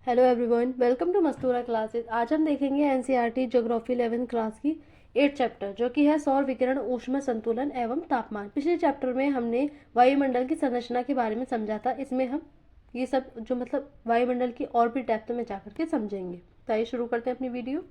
Hello everyone, welcome to Mastura classes. आज हम देखेंगे एनसीईआरटी ज्योग्राफी 11th क्लास की 8 चैप्टर, जो कि है सौर विकिरण, ऊष्मा संतुलन एवं तापमान। पिछले चैप्टर में हमने वायुमंडल की संरचना के बारे में समझा था। इसमें हम ये सब जो वायुमंडल की और भी डेप्थ में जाकर के समझेंगे। तो आइए शुरू करते हैं अपनी वीडियो।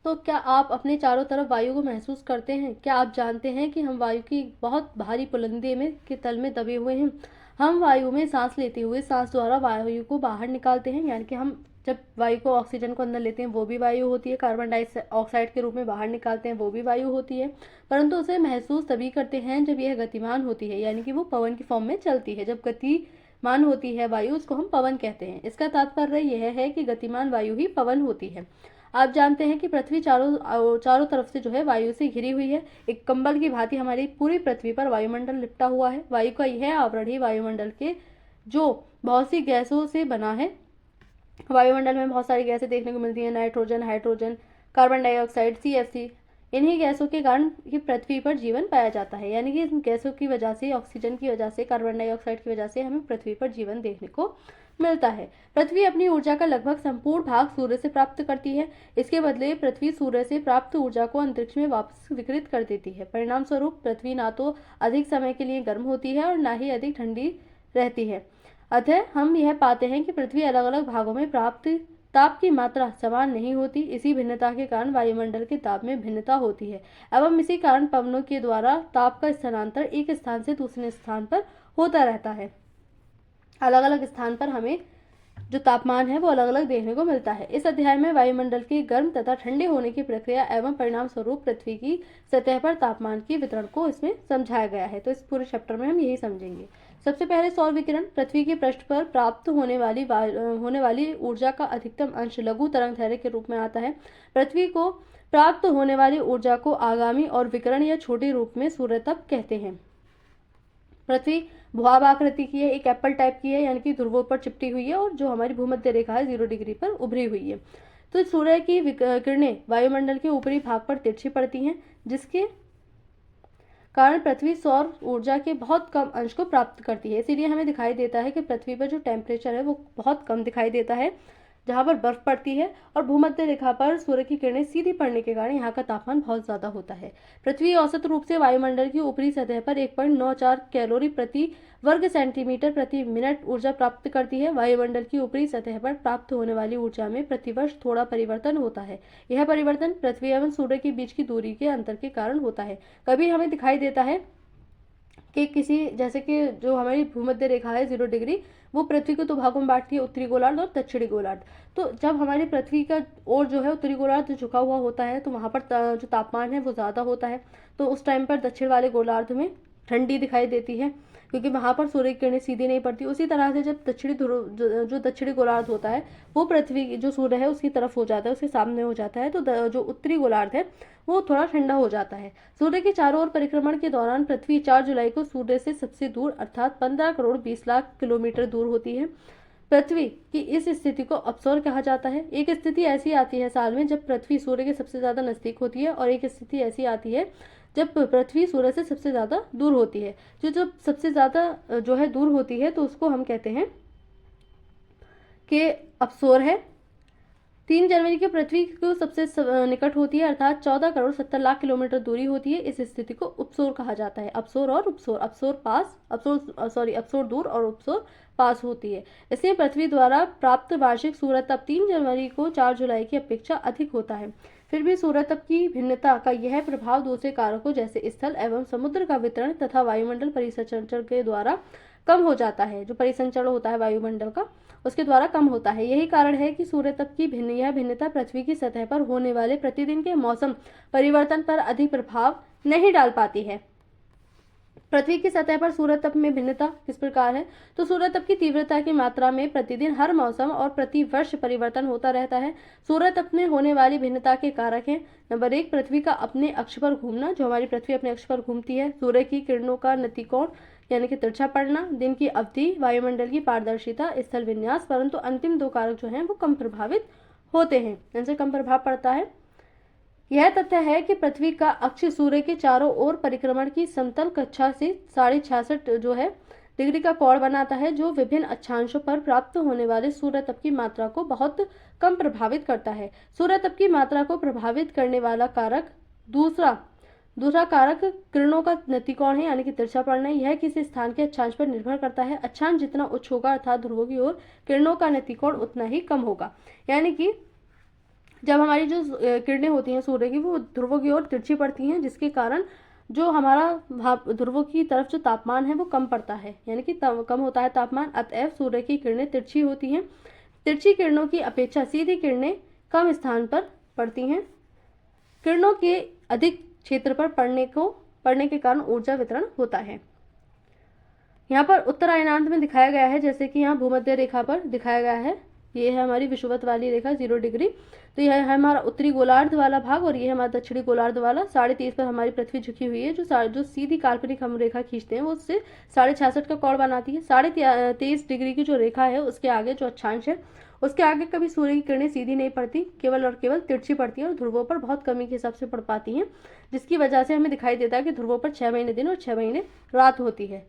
तो क्या आप अपने चारों तरफ वायु को महसूस करते हैं? क्या आप जानते हैं कि हम वायु की बहुत भारी बुलंदी में के तल में दबे हुए हैं? हम वायु में सांस लेते हुए सांस द्वारा वायु को बाहर निकालते हैं, यानी कि हम जब वायु को, ऑक्सीजन को अंदर लेते हैं वो भी वायु होती है, कार्बन डाइऑक्साइड के रूप में बाहर निकालते हैं वो भी वायु होती है। परंतु उसे महसूस तभी करते हैं जब यह गतिमान होती है, यानी कि वो पवन की फॉर्म में चलती है। जब गतिमान होती है वायु, उसको हम पवन कहते हैं। इसका तात्पर्य यह है कि गतिमान वायु ही पवन होती है। आप जानते हैं कि पृथ्वी चारों तरफ से जो है वायु से घिरी हुई है। एक कंबल की भांति हमारी पूरी पृथ्वी पर वायुमंडल लिपटा हुआ है। वायु का यह आवरण ही वायुमंडल के जो बहुत सी गैसों से बना है। वायुमंडल में बहुत सारी गैसें देखने को मिलती हैं, nitrogen, hydrogen, carbon dioxide, CFC। इन्हीं गैसों के कारण ही पृथ्वी पर जीवन पाया जाता है, यानी कि इन गैसों की वजह से, ऑक्सीजन की वजह से, कार्बन डाइऑक्साइड की वजह से हमें पृथ्वी पर जीवन देखने को मिलता है। पृथ्वी अपनी ऊर्जा का लगभग संपूर्ण भाग सूर्य से प्राप्त करती है। इसके बदले पृथ्वी सूर्य से प्राप्त ऊर्जा को अंतरिक्ष में वापस विकिरित कर देती है। परिणाम स्वरूप पृथ्वी ना तो अधिक समय के लिए गर्म होती है और ना ही अधिक ठंडी रहती है। अतः हम यह पाते हैं कि पृथ्वी अलग अलग भागों में प्राप्त ताप की मात्रा समान नहीं होती। इसी भिन्नता के कारण वायुमंडल के ताप में भिन्नता होती है एवं इसी कारण पवनों के द्वारा ताप का स्थानांतरण एक स्थान से दूसरे स्थान पर होता रहता है। अलग अलग स्थान पर हमें जो तापमान है वो अलग अलग देखने को मिलता है। इस अध्याय में वायुमंडल के गर्म तथा ठंडे होने की प्रक्रिया एवं परिणाम स्वरूप पृथ्वी की सतह पर तापमान के वितरण को इसमें समझाया गया है। तो इस पूरे चैप्टर में हम यही समझेंगे। सबसे पहले सौर विकिरण। पृथ्वी के पृष्ठ पर प्राप्त होने वाली ऊर्जा का अधिकतम अंश लघु तरंगदैर्घ्य के रूप में आता है। पृथ्वी को प्राप्त होने वाली ऊर्जा को आगामी और विकिरण या छोटे रूप में सूर्यताप कहते हैं। पृथ्वी भुआब आकृति की है, एक एप्पल टाइप की है, यानी कि ध्रुवों पर चिपटी हुई है और जो हमारी भूमध्य रेखा है 0 डिग्री पर उभरी हुई है। तो सूर्य की किरणें वायुमंडल के ऊपरी भाग पर तिरछी पड़ती हैं, जिसके कारण पृथ्वी सौर ऊर्जा के बहुत कम अंश को प्राप्त करती है। इसीलिए हमें दिखाई देता है कि पृथ्वी पर जो टेम्परेचर है वो बहुत कम दिखाई देता है, जहाँ पर बर्फ पड़ती है, और भूमध्य रेखा पर सूर्य की किरणें सीधी पड़ने के कारण यहाँ का तापमान बहुत ज्यादा होता है। पृथ्वी औसत रूप से वायुमंडल की ऊपरी सतह पर 1.94 कैलोरी प्रति वर्ग सेंटीमीटर प्रति मिनट ऊर्जा प्राप्त करती है। वायुमंडल की ऊपरी सतह पर प्राप्त होने वाली ऊर्जा में प्रतिवर्ष थोड़ा परिवर्तन होता है। यह परिवर्तन पृथ्वी एवं सूर्य के बीच की दूरी के अंतर के कारण होता है। कभी हमें दिखाई देता है कि किसी, जैसे कि जो हमारी भूमध्य रेखा है 0 डिग्री, वो पृथ्वी को दो भागों में बांटती है, उत्तरी गोलार्ध और दक्षिणी गोलार्ध। तो जब हमारी पृथ्वी का ओर जो है उत्तरी गोलार्ध झुका हुआ होता है, तो वहां पर जो तापमान है वो ज्यादा होता है। तो उस टाइम पर दक्षिण वाले गोलार्ध में ठंडी दिखाई देती है, क्योंकि वहां पर सूर्य की किरणें सीधी नहीं पड़ती। उसी तरह से जब दक्षिणी ध्रुव जो दक्षिणी गोलार्ध होता है वो पृथ्वी जो सूर्य है उसकी तरफ हो जाता है, उसके सामने हो जाता है, तो जो उत्तरी गोलार्ध है वो थोड़ा ठंडा हो जाता है। सूर्य के चारों ओर परिक्रमण के दौरान पृथ्वी 4 जुलाई को सूर्य से सबसे दूर अर्थात 15 करोड़ 20 लाख किलोमीटर दूर होती है। पृथ्वी की इस स्थिति को अपसौर कहा जाता है। एक स्थिति ऐसी आती है साल में जब पृथ्वी सूर्य के सबसे ज्यादा नजदीक होती है, और एक स्थिति ऐसी आती है जब पृथ्वी सूर्य से सबसे ज्यादा दूर होती है। जो सबसे ज्यादा जो है दूर होती है, तो उसको हम कहते हैं कि अपसौर है। 3 जनवरी की पृथ्वी को सबसे निकट होती है, अर्थात 14 करोड़ 70 लाख किलोमीटर दूरी होती है। इस स्थिति को उपसौर कहा जाता है। अपसौर और उपसौर, अपसौर दूर और उपसौर पास होती है। इसमें पृथ्वी द्वारा प्राप्त वार्षिक सूर्यताप 3 जनवरी को 4 जुलाई की अपेक्षा अधिक होता है। फिर भी सूर्यताप की भिन्नता का यह प्रभाव दूसरे कारकों जैसे स्थल एवं समुद्र का वितरण तथा वायुमंडल परिसंचरण के द्वारा कम हो जाता है। जो परिसंचरण होता है वायुमंडल का, उसके द्वारा कम होता है। यही कारण है कि सूर्यताप की भिन्नता पृथ्वी की सतह पर होने वाले प्रतिदिन के मौसम परिवर्तन पर अधिक प्रभाव नहीं डाल पाती है। पृथ्वी की सतह पर सूर्यताप में भिन्नता किस प्रकार है? तो सूर्यताप की तीव्रता की मात्रा में प्रतिदिन, हर मौसम और प्रति वर्ष परिवर्तन होता रहता है। सूर्यताप में होने वाली भिन्नता के कारक हैं: नंबर 1, पृथ्वी का अपने अक्ष पर घूमना। जो हमारी पृथ्वी अपने अक्ष पर घूमती है। सूर्य की किरणों का नतिकोण यानी कि तिरछा पड़ना, दिन की अवधि, वायुमंडल की पारदर्शिता, स्थल विन्यास। परंतु अंतिम 2 कारक जो हैं वो कम प्रभावित होते हैं, इनसे कम प्रभाव पड़ता है। यह तथ्य है कि पृथ्वी का अक्ष सूर्य के चारों ओर परिक्रमण की समतल कक्षा से 66.5 जो है डिग्री का कोण बनाता है, जो विभिन्न अक्षांशों पर प्राप्त होने वाले सूर्यताप की मात्रा को बहुत कम प्रभावित करता है। सूर्यताप की मात्रा को प्रभावित करने वाला कारक दूसरा कारक किरणों का नतिकोण है, यानी कि तिरछा पड़ना। यह किसी स्थान के अक्षांश पर निर्भर करता है। अक्षांश जितना उच्च होगा अर्थात ध्रुवों की ओर किरणों का नतिकोण उतना ही कम होगा, यानी कि जब हमारी जो किरणें होती हैं सूर्य की वो ध्रुवों की ओर तिरछी पड़ती हैं, जिसके कारण जो हमारा ध्रुवों की तरफ जो तापमान है वो कम पड़ता है, यानी कि कम होता है तापमान। अतएव सूर्य की किरणें तिरछी होती हैं। तिरछी किरणों की अपेक्षा सीधी किरणें कम स्थान पर पड़ती हैं। किरणों के अधिक क्षेत्र पर पड़ने के कारण ऊर्जा वितरण होता है। यहाँ पर उत्तरायणांत में दिखाया गया है, जैसे कि यहाँ भूमध्य रेखा पर दिखाया गया है। ये है हमारी विषुवत वाली रेखा 0 डिग्री। तो यह है हमारा उत्तरी गोलार्ध वाला भाग और ये है हमारा दक्षिणी गोलार्ध वाला। 23.5 पर हमारी पृथ्वी झुकी हुई है। जो सीधी काल्पनिक हम रेखा खींचते हैं वो उससे 66.5 का कोण बनाती है। 23.5 डिग्री की जो रेखा है उसके आगे जो अक्षांश है उसके आगे कभी सूर्य की किरणें सीधी नहीं पड़ती, केवल और केवल तिरछी पड़ती है और ध्रुवों पर बहुत कमी के हिसाब से पड़ पाती हैं, जिसकी वजह से हमें दिखाई देता है कि ध्रुवों पर 6 महीने दिन और 6 महीने रात होती है।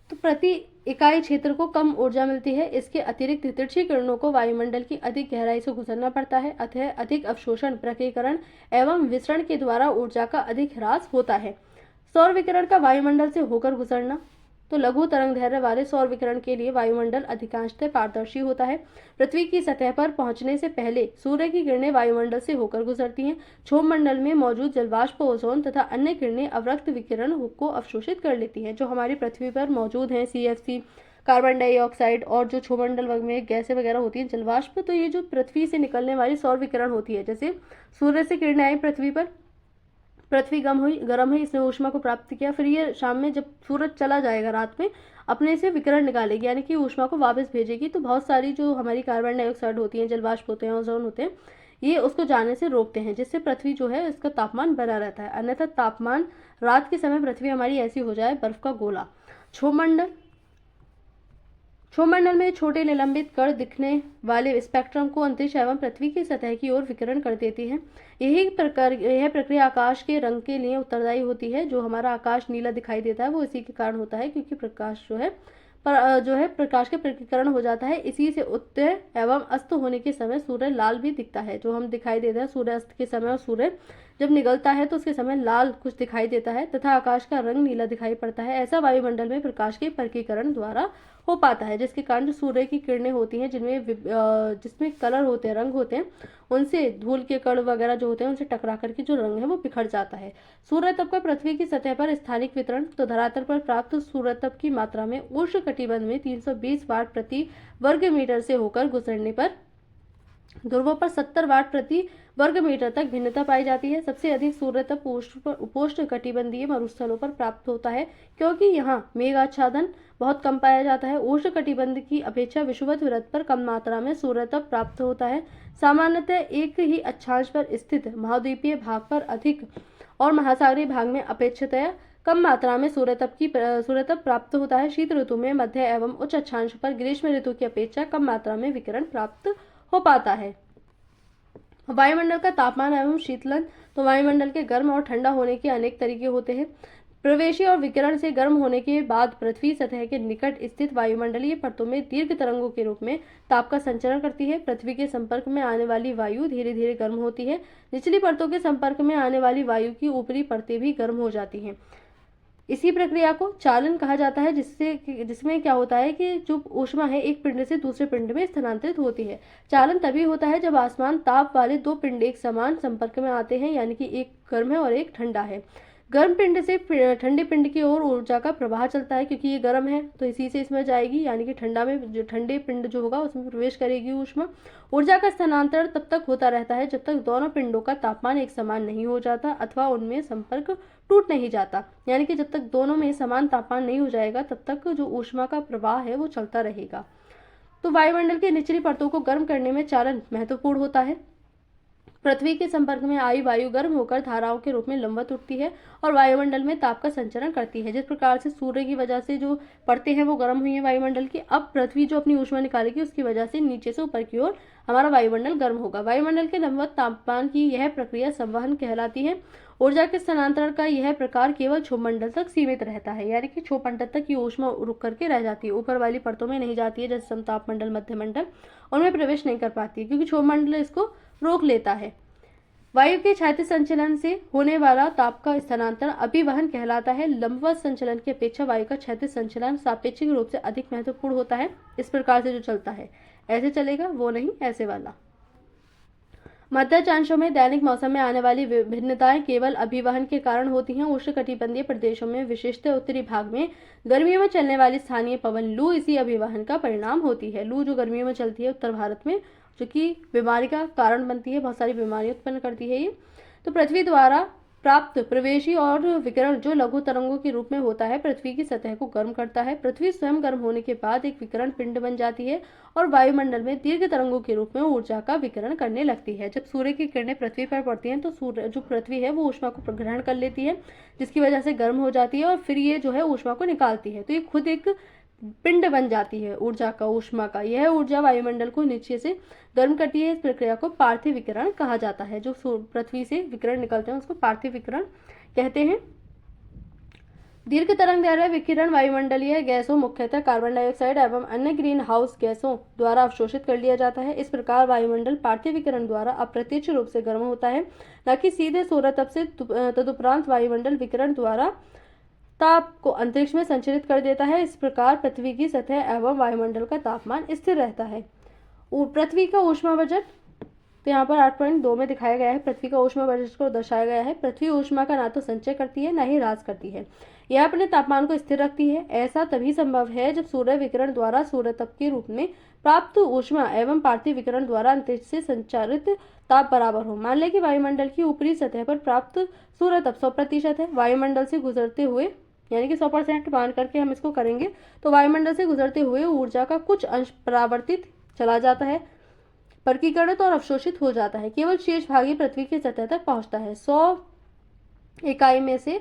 तो प्रति इकाई क्षेत्र को कम ऊर्जा मिलती है। इसके अतिरिक्त तिरछी किरणों को वायुमंडल की अधिक गहराई से गुजरना पड़ता है, अतः अधिक अवशोषण, प्रकीकरण एवं विसरण के द्वारा ऊर्जा का अधिक ह्रास होता है। सौर विकिरण का वायुमंडल से होकर गुजरना। तो लघु तरंगदैर्घ्य वाले सौर विकिरण के लिए वायुमंडल अधिकांशतः पारदर्शी होता है। पृथ्वी की सतह पर पहुंचने से पहले सूर्य की किरणें वायुमंडल से होकर गुजरती हैं। क्षोभमंडल में मौजूद जलवाष्प, ओजोन तथा अन्य किरणें अवरक्त विकिरण को अवशोषित कर लेती हैं। जो हमारी पृथ्वी पर मौजूद हैं CFC, कार्बन डाइऑक्साइड और जो क्षोभमंडल में गैसें वगैरह होती हैं, जलवाष्प, तो ये जो पृथ्वी से निकलने वाली सौर विकिरण होती है, जैसे सूर्य से किरणें आई पृथ्वी पर, पृथ्वी गर्म हुई, इसने ऊष्मा को प्राप्त किया, फिर ये शाम में जब सूरज चला जाएगा रात में अपने से विकिरण निकालेगी, यानी कि ऊष्मा को वापस भेजेगी। तो बहुत सारी जो हमारी कार्बन डाइऑक्साइड होती हैं, जलवाष्प होते हैं, ओजोन होते हैं, ये उसको जाने से रोकते हैं, जिससे पृथ्वी जो है इसका तापमान बना रहता है। अन्यथा तापमान रात के समय पृथ्वी हमारी ऐसी हो जाए बर्फ का गोला। क्षोभमंडल में छोटे निलंबित कण दिखने वाले स्पेक्ट्रम को अंतरिक्ष एवं पृथ्वी की सतह की ओर विकिरण कर देती है। यह प्रक्रिया आकाश के रंग के लिए उत्तरदायी होती है। जो हमारा आकाश नीला दिखाई देता है वो इसी के कारण होता है, क्योंकि प्रकाश जो है प्रकाश के प्रकीकरण हो जाता है। इसी से उदय एवं अस्त होने के समय सूर्य लाल भी दिखता है। जो हम दिखाई देता है सूर्य अस्त के समय, और सूर्य जब निकलता है तो उसके समय लाल कुछ दिखाई देता है तथा आकाश का रंग नीला दिखाई पड़ता है। ऐसा वायुमंडल में प्रकाश के प्रकीकरण द्वारा हो पाता है, जिसके कारण जो सूर्य की किरणें होती हैं जिसमें कलर होते हैं, रंग होते हैं, उनसे धूल के कण वगैरह जो होते हैं उनसे टकरा करके जो रंग है वो बिखर जाता है। सूर्यताप का पृथ्वी की सतह पर स्थानिक वितरण। तो धरातल पर प्राप्त सूर्यताप की मात्रा में उष्णकटिबंध में 320 वाट प्रति वर्ग मीटर से होकर गुजरने पर ध्रुवों पर 70 वाट प्रति वर्ग मीटर तक भिन्नता पाई जाती है। सबसे अधिक सूर्यताप उपोष्ण कटिबंधीय मरुस्थलों पर प्राप्त होता है, क्योंकि यहाँ मेघाच्छादन बहुत कम पाया जाता है। उष्ण कटिबंध की अपेक्षा विषुवत वृत्त पर कम मात्रा में सूर्यताप प्राप्त होता है। सामान्यतः एक ही अक्षांश पर स्थित महाद्वीपीय भाग पर अधिक और महासागरीय भाग में अपेक्षातः कम मात्रा में सूर्यताप प्राप्त होता है। शीत ऋतु में मध्य एवं उच्च अक्षांश पर ग्रीष्म ऋतु की अपेक्षा कम मात्रा में विकिरण प्राप्त हो पाता है। वायुमंडल का तापमान एवं शीतलन। तो वायुमंडल के गर्म और ठंडा होने के अनेक तरीके होते हैं। प्रवेशी और विकिरण से गर्म होने के बाद पृथ्वी सतह के निकट स्थित वायुमंडलीय परतों में दीर्घ तरंगों के रूप में ताप का संचरण करती है। पृथ्वी के संपर्क में आने वाली वायु धीरे धीरे गर्म होती है। निचली परतों के संपर्क में आने वाली वायु की ऊपरी परतें भी गर्म हो जाती हैं। इसी प्रक्रिया को चालन कहा जाता है, जिसमें क्या होता है कि जो ऊष्मा है एक पिंड से दूसरे पिंड में स्थानांतरित होती है। चालन तभी होता है जब आसमान ताप वाले दो पिंड एक समान संपर्क में आते हैं, यानी कि एक गर्म है और एक ठंडा है। गर्म पिंड से ठंडे पिंड की ओर ऊर्जा का प्रवाह चलता है, क्योंकि ये गर्म है तो इसी से इसमें जाएगी, यानी कि ठंडे पिंड जो होगा उसमें प्रवेश करेगी ऊष्मा। ऊर्जा का स्थानांतरण तब तक होता रहता है जब तक दोनों पिंडों का तापमान एक समान नहीं हो जाता अथवा उनमें संपर्क टूट नहीं जाता, यानी कि जब तक दोनों में समान तापमान नहीं हो जाएगा तब तक जो ऊष्मा का प्रवाह है वो चलता रहेगा। तो वायुमंडल की निचली परतों को गर्म करने में चालन महत्वपूर्ण होता है। पृथ्वी के संपर्क में आई वायु गर्म होकर धाराओं के रूप में लंबवत उठती है और वायुमंडल में ताप का संचरण करती है। जिस प्रकार से सूर्य की वजह से जो परतें हैं वो गर्म हुई है वायुमंडल की, अब पृथ्वी जो अपनी ऊष्मा निकालेगी उसकी वजह से नीचे से ऊपर की ओर हमारा वायुमंडल गर्म होगा। वायुमंडल के लंबवत तापमान की यह प्रक्रिया संवहन कहलाती है। ऊर्जा के स्थानांतरण का यह प्रकार केवल क्षोभमंडल तक सीमित रहता है, यानी कि क्षोभमंडल तक की ऊष्मा रुक करके रह जाती है, ऊपर वाली परतों में नहीं जाती है, जैसे समतापमंडल, मध्यमंडल, उनमें प्रवेश नहीं कर पाती है, क्योंकि क्षोभमंडल इसको रोक लेता है। वायु के क्षैतिज संचलन से होने वाला ताप का स्थानांतरण अभिवहन कहलाता है। लंबवत संचलन की अपेक्षा वायु का क्षैतिज संचलन सापेक्षिक रूप से अधिक महत्वपूर्ण होता है। इस प्रकार से जो चलता है, ऐसे चलेगा, वो नहीं, ऐसे वाला। मध्याचांशों में दैनिक मौसम में आने वाली भिन्नताएं केवल अभिवहन के कारण होती हैं। उष्णकटिबंधीय प्रदेशों में, विशेषतः उत्तरी भाग में गर्मियों में चलने वाली स्थानीय पवन लू इसी अभिवहन का परिणाम होती है। लू जो गर्मियों में चलती है उत्तर भारत में, जो कि बीमारी का कारण बनती है, बहुत सारी बीमारी उत्पन्न करती है ये। तो पृथ्वी द्वारा प्राप्त प्रवेशी और विकिरण जो लघु तरंगों के रूप में होता है, पृथ्वी की सतह को गर्म करता है। पृथ्वी स्वयं गर्म होने के बाद एक विकिरण पिंड बन जाती है और वायुमंडल में दीर्घ तरंगों के रूप में ऊर्जा का विकिरण करने लगती है। जब सूर्य की किरणें पृथ्वी पर पड़ती हैं तो जो पृथ्वी है वो ऊष्मा को ग्रहण कर लेती है, जिसकी वजह से गर्म हो जाती है और फिर ये जो है ऊष्मा को निकालती है। तो ये खुद एक पिंड बन जाती है ऊर्जा का, ऊष्मा का। यह ऊर्जा वायुमंडल को नीचे से गर्म करती है। इस प्रक्रिया को पार्थिव विकिरण कहा जाता है। जो पृथ्वी से विकिरण निकलते हैं उसको पार्थिव विकिरण कहते हैं। दीर्घ तरंगदैर्घ्य विकिरण वायुमंडलीय गैसों, मुख्यतः कार्बन डाइऑक्साइड एवं अन्य ग्रीन हाउस गैसों द्वारा अवशोषित कर लिया जाता है। इस प्रकार वायुमंडल पार्थिव विकिरण द्वारा अप्रत्यक्ष रूप से गर्म होता है, न कि सीधे सौरतप से। तदुपरांत वायुमंडल विकिरण द्वारा ताप को अंतरिक्ष में संचरित कर देता है। इस प्रकार पृथ्वी की सतह एवं वायुमंडल का तापमान स्थिर रहता है। पृथ्वी का ऊष्मा बजट, तो यहाँ पर 8.2 में दिखाया गया है। पृथ्वी का ऊष्मा बजट को दर्शाया गया है। पृथ्वी ऊष्मा का ना तो संचय करती है, ना ही ह्रास करती है। यह अपने तापमान को स्थिर रखती है। ऐसा तभी संभव है जब सूर्य विकिरण द्वारा सूर्यतप के रूप में प्राप्त ऊष्मा एवं पार्थिव विकिरण द्वारा अंतरिक्ष से संचारित ताप बराबर हो। मान लें कि वायुमंडल की ऊपरी सतह पर प्राप्त सूर्यतप 100% है। वायुमंडल से गुजरते हुए, यानी कि 100% मान करके हम इसको करेंगे, तो वायुमंडल से गुजरते हुए ऊर्जा का कुछ अंश परावर्तित चला जाता है, वर्गीकृत और अवशोषित हो जाता है। केवल शेष भाग ही पृथ्वी की सतह तक पहुंचता है। 100 इकाई में से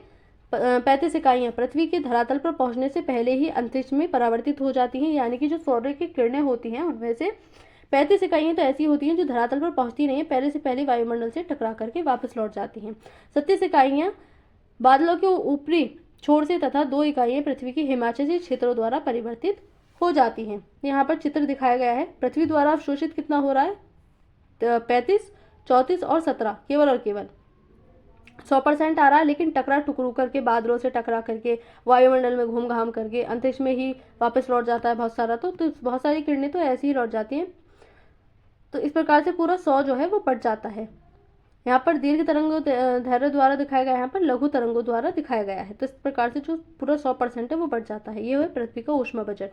35 इकाइयां पृथ्वी के धरातल पर पहुंचने से पहले ही अंतरिक्ष में परावर्तित हो जाती हैं, यानी कि जो सूर्य की किरणें होती हैं उनमें से 35 इकाइयां तो ऐसी होती हैं जो धरातल पर पहुंचती नहीं है, पहले से पहले वायुमंडल से टकरा करके वापस लौट जाती हैं। 37 इकाइयां बादलों के ऊपरी छोर से तथा 2 इकाइयां पृथ्वी के हिमाचली क्षेत्रों द्वारा परिवर्तित हो जाती हैं। यहाँ पर चित्र दिखाया गया है। पृथ्वी द्वारा अवशोषित कितना हो रहा है? 35, 34 और 17, केवल और केवल 100% आ रहा है, लेकिन टकरा टुकरू करके, बादलों से टकरा करके, वायुमंडल में घूम घाम करके अंतरिक्ष में ही वापस लौट जाता है बहुत सारा। तो बहुत सारी किरणें तो ऐसी ही लौट जाती हैं। तो इस प्रकार से पूरा 100 जो है वो बढ़ जाता है। यहाँ पर दीर्घ तरंगों दैर्घ्य द्वारा दिखाया गया है, यहाँ पर लघु तरंगों द्वारा दिखाया गया है। तो इस प्रकार से जो पूरा 100% है वो बढ़ जाता है। ये है पृथ्वी का ऊष्मा बजट।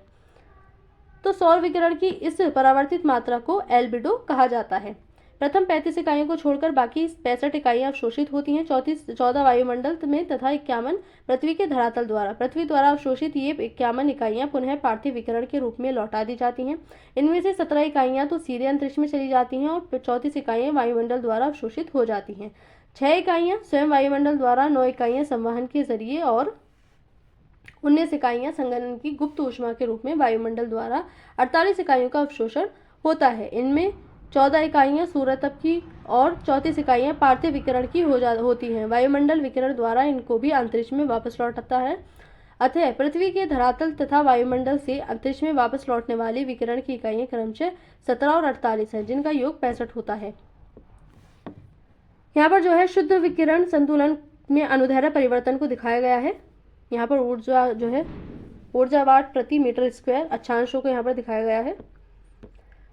तो सौर विकिरण की इस परावर्तित मात्रा को एल्बिडो कहा जाता है। प्रथम 35 इकाइयों को छोड़कर बाकी 65 इकाइयां अवशोषित होती हैं। 14 वायुमंडल में तथा 51 पृथ्वी के धरातल द्वारा। पृथ्वी द्वारा अवशोषित ये 51 इकाइयां पुनः पार्थिव विकिरण के रूप में लौटा दी जाती हैं। इनमें से 17 इकाइयां तो सीधे अंतरिक्ष में चली जाती हैं और 34 इकाइयां वायुमंडल द्वारा अवशोषित हो जाती हैं। 6 इकाइयां स्वयं वायुमंडल द्वारा, 9 इकाइयां संवहन के जरिए और 19 इकाइयां संघनन की गुप्त ऊष्मा के रूप में वायुमंडल द्वारा। 48 इकाइयों का अवशोषण होता है। इनमें 14 इकाइयां सूर्यतप की और 34 इकाइयां पार्थिव विकिरण की होती हैं। वायुमंडल विकिरण द्वारा इनको भी अंतरिक्ष में वापस लौटाता है। अतः पृथ्वी के धरातल तथा वायुमंडल से अंतरिक्ष में वापस लौटने वाली विकिरण की इकाइयां क्रमशः 17 और 48 है, जिनका योग 65 होता है। यहाँ पर जो है शुद्ध विकिरण संतुलन में अनुदैर्घ्य परिवर्तन को दिखाया गया है। यहाँ पर ऊर्जा जो है ऊर्जा वाट प्रति मीटर स्क्वायर अक्षांशों को यहाँ पर दिखाया गया है।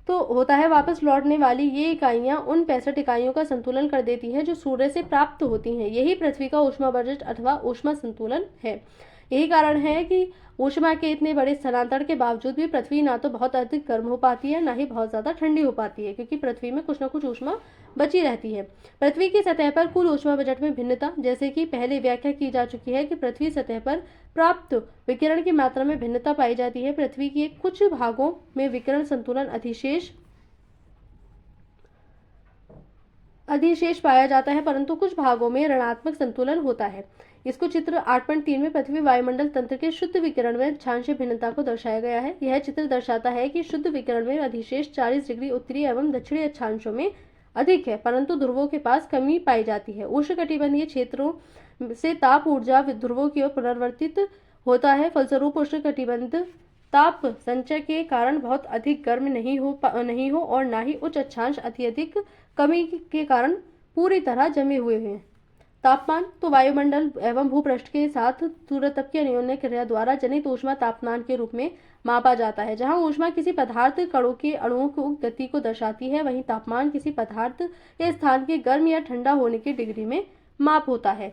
तो होता है वापस लौटने वाली ये इकाइयां उन 65 इकाइयों का संतुलन कर देती हैं जो सूर्य से प्राप्त होती हैं। यही पृथ्वी का ऊष्मा बजट अथवा ऊष्मा संतुलन है। यही कारण है कि ऊष्मा के इतने बड़े स्थानांतरण के बावजूद भी पृथ्वी ना तो बहुत अधिक गर्म हो पाती है, ना ही बहुत ज्यादा ठंडी हो पाती है, क्योंकि पृथ्वी में कुछ ना कुछ ऊष्मा बची रहती है। पृथ्वी की सतह पर कुल ऊष्मा बजट में भिन्नता, जैसे कि पहले व्याख्या की जा चुकी है कि पृथ्वी सतह पर प्राप्त विकिरण की मात्रा में भिन्नता पाई जाती है। पृथ्वी के कुछ भागों अधिशेष पाया जाता है, परंतु कुछ भागों में ऋणात्मक संतुलन होता है। इसको चित्र 8.3 में पृथ्वी वायुमंडल तंत्र के शुद्ध विकिरण में अक्षांशीय भिन्नता को दर्शाया गया है। यह चित्र दर्शाता है कि शुद्ध विकिरण में अधिशेष 40 डिग्री उत्तरी एवं दक्षिणी अक्षांशों में अधिक है, परंतु ध्रुवों के पास कमी पाई जाती है। उष्णकटिबंधीय क्षेत्रों से ताप ऊर्जा ध्रुवों की ओर पुनर्वर्तित होता है। फलस्वरूप उष्णकटिबंध ताप संचय के कारण बहुत अधिक गर्म नहीं हो और न ही उच्च अक्षांश अत्यधिक कमी के कारण पूरी तरह जमे हुए हैं। तापमान तो वायुमंडल एवं भूपृष्ठ के साथ सूर्यताप की अन्योन्य क्रिया द्वारा जनित ऊष्मा तापमान के रूप में मापा जाता है। जहां ऊष्मा किसी पदार्थ कणों के अणुओं की गति को दर्शाती है, वहीं तापमान किसी पदार्थ या स्थान के गर्म या ठंडा होने की डिग्री में माप होता है।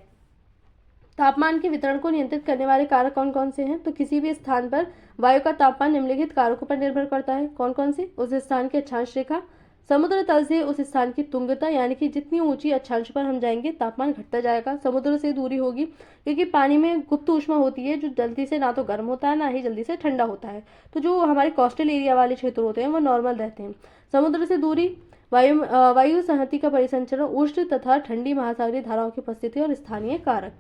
तापमान के वितरण को नियंत्रित करने वाले कारक कौन कौन से हैं? तो किसी भी स्थान पर वायु का तापमान निम्नलिखित कारकों पर निर्भर करता है। कौन कौन से? उस स्थान की अक्षांश रेखा, समुद्र तल से उस स्थान की तुंगता, यानी कि जितनी ऊंची अक्षांश पर हम जाएंगे तापमान घटता जाएगा। समुद्र से दूरी होगी, क्योंकि पानी में गुप्त ऊष्मा होती है जो जल्दी से ना तो गर्म होता है ना ही जल्दी से ठंडा होता है। तो जो हमारे कोस्टल एरिया वाले क्षेत्र होते हैं वो नॉर्मल रहते हैं। समुद्र से दूरी, वायु संहति का परिसंचरण, उष्ण तथा ठंडी महासागरीय धाराओं की उपस्थिति और स्थानीय कारक।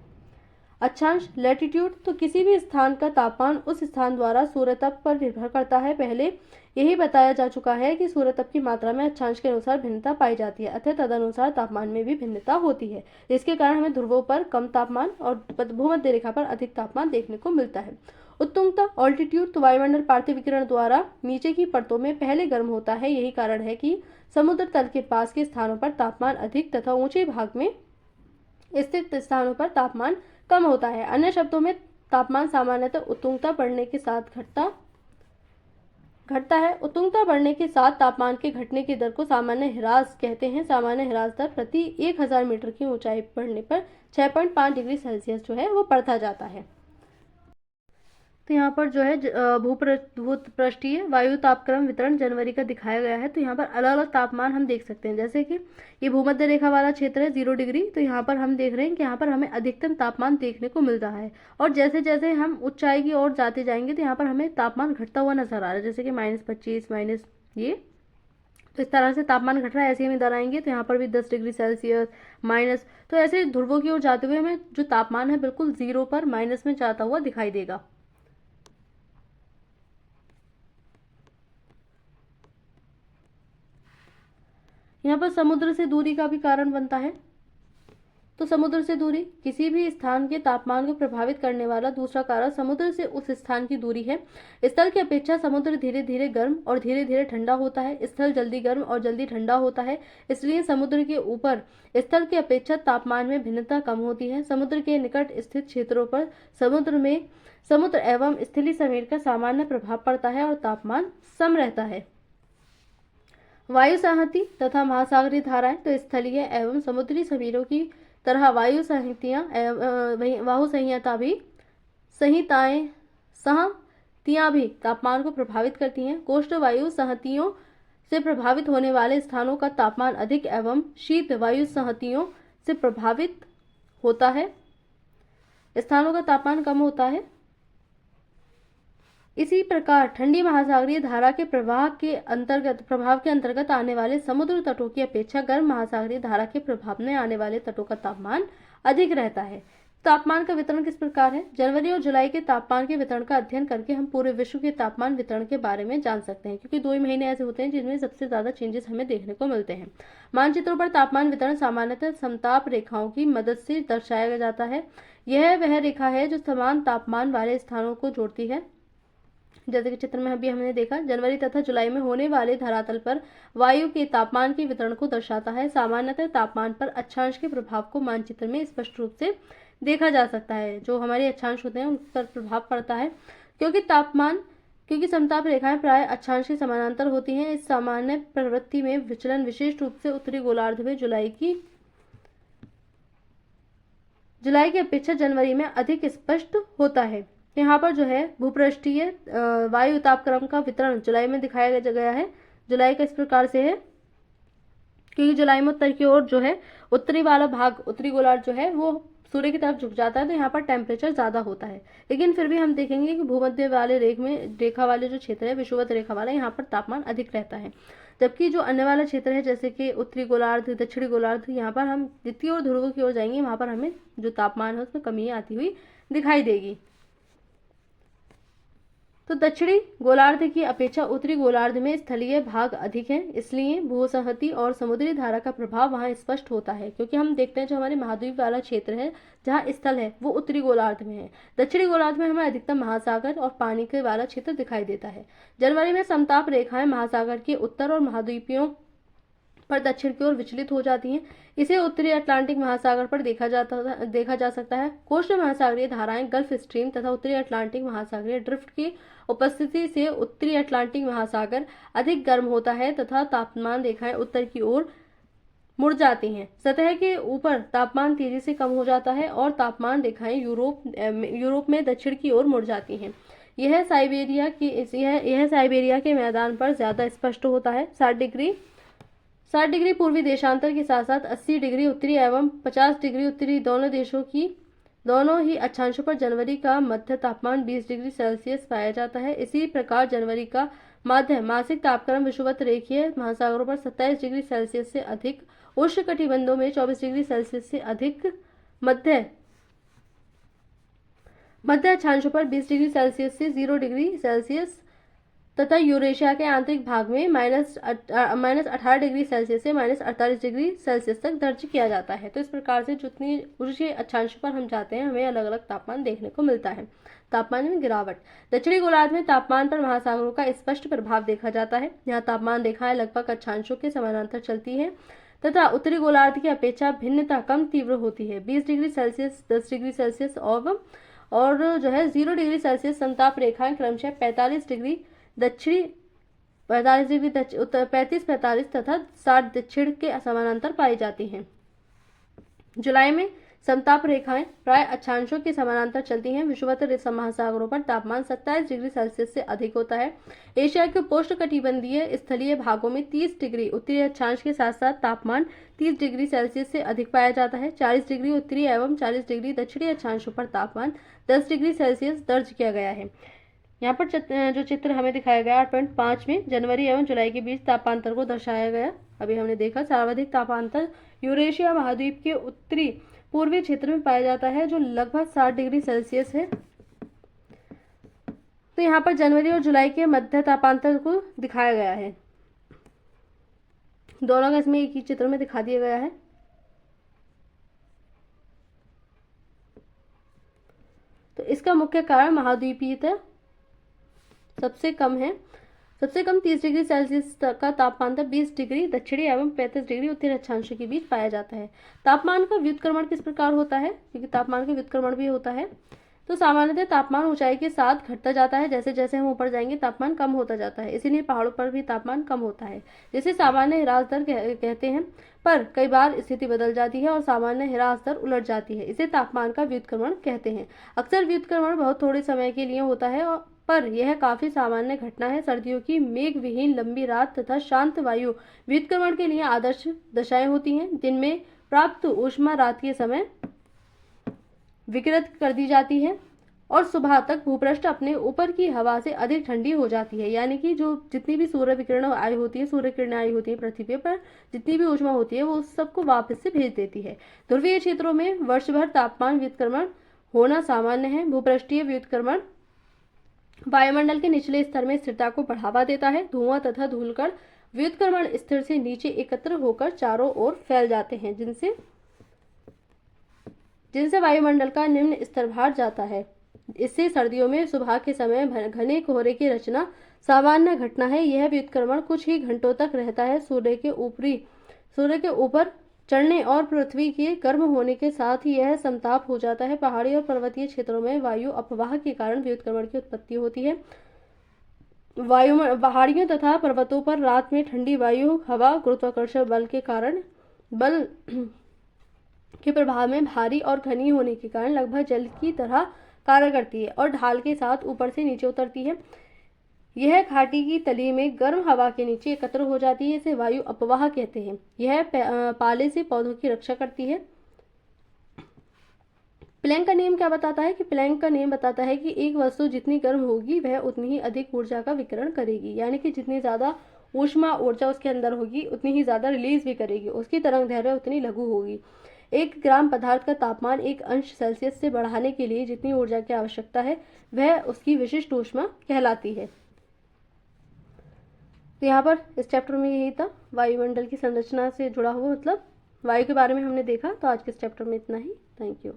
अक्षांश लैटिट्यूड, तो किसी भी स्थान का तापमान उस स्थान द्वारा सूर्यताप पर निर्भर करता है। पहले यही बताया जा चुका है कि सूर्यताप की मात्रा में अक्षांश के अनुसार भिन्नता पाई जाती है, अतः तदनुसार तापमान में भी भिन्नता होती है। इसके कारण हमें ध्रुवों पर कम तापमान और भूमध्य रेखा पर अधिक तापमान देखने को मिलता है। उत्तुंगता ऑल्टीट्यूड, तो वायुमंडल पार्थिव विकिरण द्वारा नीचे की परतों में पहले गर्म होता है। यही कारण है कि समुद्र तल के पास के स्थानों पर तापमान अधिक तथा ऊंचे भाग में स्थित स्थानों पर तापमान कम होता है। अन्य शब्दों में तापमान सामान्यतः उत्तुंगता बढ़ने के साथ घटता है। उत्तुंगता बढ़ने के साथ तापमान के घटने की दर को सामान्य ह्रास कहते हैं। सामान्य ह्रास दर प्रति 1000 मीटर की ऊंचाई बढ़ने पर 6.5 डिग्री सेल्सियस जो है वो बढ़ता जाता है। तो यहाँ पर जो है भूपृष्ठीय वायु तापक्रम वितरण जनवरी का दिखाया गया है। तो यहाँ पर अलग अलग तापमान हम देख सकते हैं, जैसे कि ये भूमध्य रेखा वाला क्षेत्र है 0 डिग्री। तो यहाँ पर हम देख रहे हैं कि यहाँ पर हमें अधिकतम तापमान देखने को मिल रहा है, और जैसे जैसे हम ऊंचाई की ओर जाते जाएंगे तो यहाँ पर हमें तापमान घटता हुआ नजर आ रहा है, जैसे कि -25 माइनस ये, तो इस तरह से तापमान घट रहा है। ऐसे हम इधर आएंगे तो यहाँ पर भी 10 डिग्री सेल्सियस माइनस, तो ऐसे ध्रुवों की ओर जाते हुए हमें जो तापमान है बिल्कुल 0 पर माइनस में जाता हुआ दिखाई देगा। यहाँ पर समुद्र से दूरी का भी कारण बनता है। तो समुद्र से दूरी किसी भी स्थान के तापमान को प्रभावित करने वाला दूसरा कारक समुद्र से उस स्थान की दूरी है। स्थल की अपेक्षा समुद्र धीरे धीरे गर्म और धीरे धीरे ठंडा होता है। स्थल जल्दी गर्म और जल्दी ठंडा होता है, इसलिए समुद्र के ऊपर स्थल की अपेक्षा तापमान में भिन्नता कम होती है। समुद्र के निकट स्थित क्षेत्रों पर समुद्र एवं स्थलीय समीर का सामान्य प्रभाव पड़ता है और तापमान सम रहता है। वायु संहति तथा महासागरीय धाराएं, तो स्थलीय एवं समुद्री समीरों की तरह वायु संहतियां भी तापमान को प्रभावित करती हैं। कोष्ठ वायु संहतियों से प्रभावित होने वाले स्थानों का तापमान अधिक एवं शीत वायु संहतियों से प्रभावित होता है स्थानों का तापमान कम होता है। इसी प्रकार ठंडी महासागरीय धारा के प्रभाव के अंतर्गत आने वाले समुद्र तटों की अपेक्षा गर्म महासागरीय धारा के प्रभाव में आने वाले तटों का तापमान अधिक रहता है। तापमान का वितरण किस प्रकार है? जनवरी और जुलाई के तापमान के वितरण का अध्ययन करके हम पूरे विश्व के तापमान वितरण के बारे में जान सकते हैं, क्योंकि 2 ही महीने ऐसे होते हैं जिनमें सबसे ज्यादा चेंजेस हमें देखने को मिलते हैं। मानचित्रों पर तापमान वितरण सामान्यतः समताप रेखाओं की मदद से दर्शाया जाता है। यह वह रेखा है जो समान तापमान वाले स्थानों को जोड़ती है। जैसे कि चित्र में अभी हमने देखा, जनवरी तथा जुलाई में होने वाले धरातल पर वायु के तापमान के वितरण को दर्शाता है। सामान्यतः तापमान पर अक्षांश के प्रभाव को मानचित्र में स्पष्ट रूप से देखा जा सकता है। जो हमारे अक्षांश होते हैं उन पर प्रभाव पड़ता है, क्योंकि समताप रेखाएं प्राय अक्षांश के समानांतर होती हैं। इस सामान्य प्रवृत्ति में विचलन विशेष रूप से उत्तरी गोलार्ध में जुलाई की अपेक्षा जनवरी में अधिक स्पष्ट होता है। यहाँ पर जो है भूपृष्ठीय वायु तापक्रम का वितरण जुलाई में दिखाया गया है। जुलाई का इस प्रकार से है, क्योंकि जुलाई में उत्तर की ओर जो है उत्तरी वाला भाग, उत्तरी गोलार्ध जो है वो सूर्य की तरफ झुक जाता है तो यहाँ पर टेम्परेचर ज़्यादा होता है। लेकिन फिर भी हम देखेंगे कि भूमध्य वाले रेखा वाले जो क्षेत्र है, विषुवत रेखा वाला, यहाँ पर तापमान अधिक रहता है। जबकि जो अन्य वाला क्षेत्र है जैसे कि उत्तरी गोलार्ध, दक्षिणी गोलार्ध, यहाँ पर हम जितनी ओर ध्रुवों की ओर जाएंगे वहाँ पर हमें जो तापमान है उसमें कमी आती हुई दिखाई देगी। तो दक्षिणी गोलार्ध की अपेक्षा उत्तरी गोलार्ध में स्थलीय भाग अधिक है, इसलिए भूसंहति और समुद्री धारा का प्रभाव वहां स्पष्ट होता है। क्योंकि हम देखते हैं जो हमारे महाद्वीप वाला क्षेत्र है जहां स्थल है वो उत्तरी गोलार्ध में है। दक्षिणी गोलार्ध में हमें अधिकतम महासागर और पानी के वाला क्षेत्र दिखाई देता है। जनवरी में समताप रेखाएं महासागर के उत्तर और महाद्वीपियों पर दक्षिण की ओर विचलित हो जाती हैं। इसे उत्तरी अटलांटिक महासागर पर देखा जा सकता है। कोस्ट महासागरीय धाराएं गल्फ स्ट्रीम तथा उत्तरी अटलांटिक महासागरीय ड्रिफ्ट की उपस्थिति से उत्तरी अटलांटिक महासागर अधिक गर्म होता है तथा तापमान रेखाएं उत्तर की ओर मुड़ जाती हैं। सतह के ऊपर तापमान तेजी से कम हो जाता है और तापमान रेखाएं यूरोप में दक्षिण की ओर मुड़ जाती हैं। यह साइबेरिया के मैदान पर ज्यादा स्पष्ट होता है। 60 डिग्री पूर्वी देशांतर के साथ साथ 80 डिग्री उत्तरी एवं 50 डिग्री उत्तरी दोनों ही अक्षांशों पर जनवरी का मध्य तापमान 20 डिग्री सेल्सियस पाया जाता है। इसी प्रकार जनवरी का मध्य मासिक तापक्रम विषुवत रेखीय महासागरों पर 27 डिग्री सेल्सियस से अधिक, उष्णकटिबंधों में 24 डिग्री सेल्सियस से अधिक, मध्य अक्षांशों पर 20 डिग्री सेल्सियस से 0 डिग्री सेल्सियस तथा यूरेशिया के आंतरिक भाग में -18 डिग्री सेल्सियस से -48 डिग्री सेल्सियस तक दर्ज किया जाता है। तो इस प्रकार से जितनी ऊर्जा अक्षांश पर हम जाते हैं हमें अलग अलग तापमान देखने को मिलता है। तापमान में गिरावट। दक्षिणी गोलार्ध में तापमान पर महासागरों का स्पष्ट प्रभाव देखा जाता है। यहाँ तापमान रेखाएं लगभग अक्षांशों के समानांतर चलती है तथा उत्तरी गोलार्ध की अपेक्षा भिन्नता कम तीव्र होती है। 20 डिग्री सेल्सियस, 10 डिग्री सेल्सियस और जो है 0 डिग्री सेल्सियस समताप रेखाएं क्रमशः 45 डिग्री दक्षिणी 35-45 तथा 60 दक्षिण के समानांतर पाई जाती हैं। जुलाई में समताप रेखाएं प्राय अक्षांशों के समानांतर चलती हैं। विषुवत महासागरों पर तापमान 27 डिग्री सेल्सियस से अधिक होता है। एशिया के उपोष्णकटिबंधीय स्थलीय भागों में 30 डिग्री उत्तरी अक्षांश के साथ साथ तापमान 30 डिग्री सेल्सियस से अधिक पाया जाता है। 40 डिग्री उत्तरी एवं 40 डिग्री दक्षिणी अक्षांशों पर तापमान 10 डिग्री सेल्सियस दर्ज किया गया है। यहाँ पर जो चित्र हमें दिखाया गया 8.5 में जनवरी एवं जुलाई के बीच तापांतर को दर्शाया गया। अभी हमने देखा सर्वाधिक तापांतर यूरेशिया महाद्वीप के उत्तरी पूर्वी क्षेत्र में पाया जाता है जो लगभग 60 डिग्री सेल्सियस है। तो यहाँ पर जनवरी और जुलाई के मध्य तापांतर को दिखाया गया है। दोनों का इसमें एक ही चित्र में दिखा दिया गया है। तो इसका मुख्य कारण महाद्वीपीयता सबसे कम 30 डिग्री सेल्सियस का तापमांतर 20 डिग्री दक्षिणी एवं 35 डिग्री उत्तरी अक्षांश के बीच पाया जाता है। तापमान का व्युत्क्रमण किस प्रकार होता है, क्योंकि तापमान का व्युत्क्रमण भी होता है। तो सामान्यतः तापमान ऊंचाई के साथ घटता जाता है। जैसे जैसे हम ऊपर जाएंगे तापमान कम होता जाता है, इसीलिए पहाड़ों पर भी तापमान कम होता है, जिसे सामान्य ह्रास दर कहते हैं। पर कई बार स्थिति बदल जाती है और सामान्य ह्रास दर उलट जाती है, इसे तापमान का व्युत्क्रमण कहते हैं। अक्सर व्युत्क्रमण बहुत थोड़े समय के लिए होता है पर यह काफी सामान्य घटना है। सर्दियों की मेघ विहीन लंबी रात तथा शांत वायु व्युत्क्रमण के लिए आदर्श दशाएं होती हैं। दिन में प्राप्त ऊष्मा रात के समय विकिरित कर दी जाती है और सुबह तक भूपृष्ठ अपने ऊपर की हवा से अधिक ठंडी हो जाती है। यानी कि जो जितनी भी सूर्य किरणें आई होती है पृथ्वी पर, जितनी भी ऊष्मा होती है वो उस सबको वापस से भेज देती है। ध्रुवीय क्षेत्रों में वर्षभर तापमान व्युत्क्रमण होना सामान्य है। भूपृष्ठीय व्युत्क्रमण वायुमंडल के निचले स्तर में स्थिरता को बढ़ावा देता है। धुआं तथा धूलकण व्युत्क्रमण स्तर से नीचे एकत्र होकर चारों ओर फैल जाते हैं, जिनसे वायुमंडल का निम्न स्तर बढ़ जाता है। इससे सर्दियों में सुबह के समय घने कोहरे की रचना सामान्य घटना है। यह व्युत्क्रमण कुछ ही घंटों तक रहता है। सूर्य के ऊपर चढ़ने और पृथ्वी के गर्म होने के साथ ही यह समताप हो जाता है। पहाड़ी और पर्वतीय क्षेत्रों में वायु अपवाह के कारण व्युत्क्रमण की उत्पत्ति होती है। पहाड़ियों तथा पर्वतों पर रात में ठंडी वायु हवा गुरुत्वाकर्षण बल के प्रभाव में भारी और घनी होने के कारण लगभग जल की तरह कार्य करती है और ढाल के साथ ऊपर से नीचे उतरती है। यह घाटी की तली में गर्म हवा के नीचे एकत्र हो जाती है। इसे वायु अपवाह कहते हैं। यह पाले से पौधों की रक्षा करती है। प्लैंक का नियम क्या बताता है कि प्लैंक का नियम बताता है कि एक वस्तु जितनी गर्म होगी वह उतनी ही अधिक ऊर्जा का विकिरण करेगी, यानी कि जितनी ज़्यादा ऊष्मा ऊर्जा उसके अंदर होगी उतनी ही ज़्यादा रिलीज भी करेगी, उसकी तरंग दैर्घ्य उतनी लघु होगी। 1 ग्राम पदार्थ का तापमान 1 अंश सेल्सियस से बढ़ाने के लिए जितनी ऊर्जा की आवश्यकता है वह उसकी विशिष्ट ऊष्मा कहलाती है। तो यहाँ पर इस चैप्टर में यही था, वायुमंडल की संरचना से जुड़ा हुआ मतलब वायु के बारे में हमने देखा। तो आज के इस चैप्टर में इतना ही। Thank you.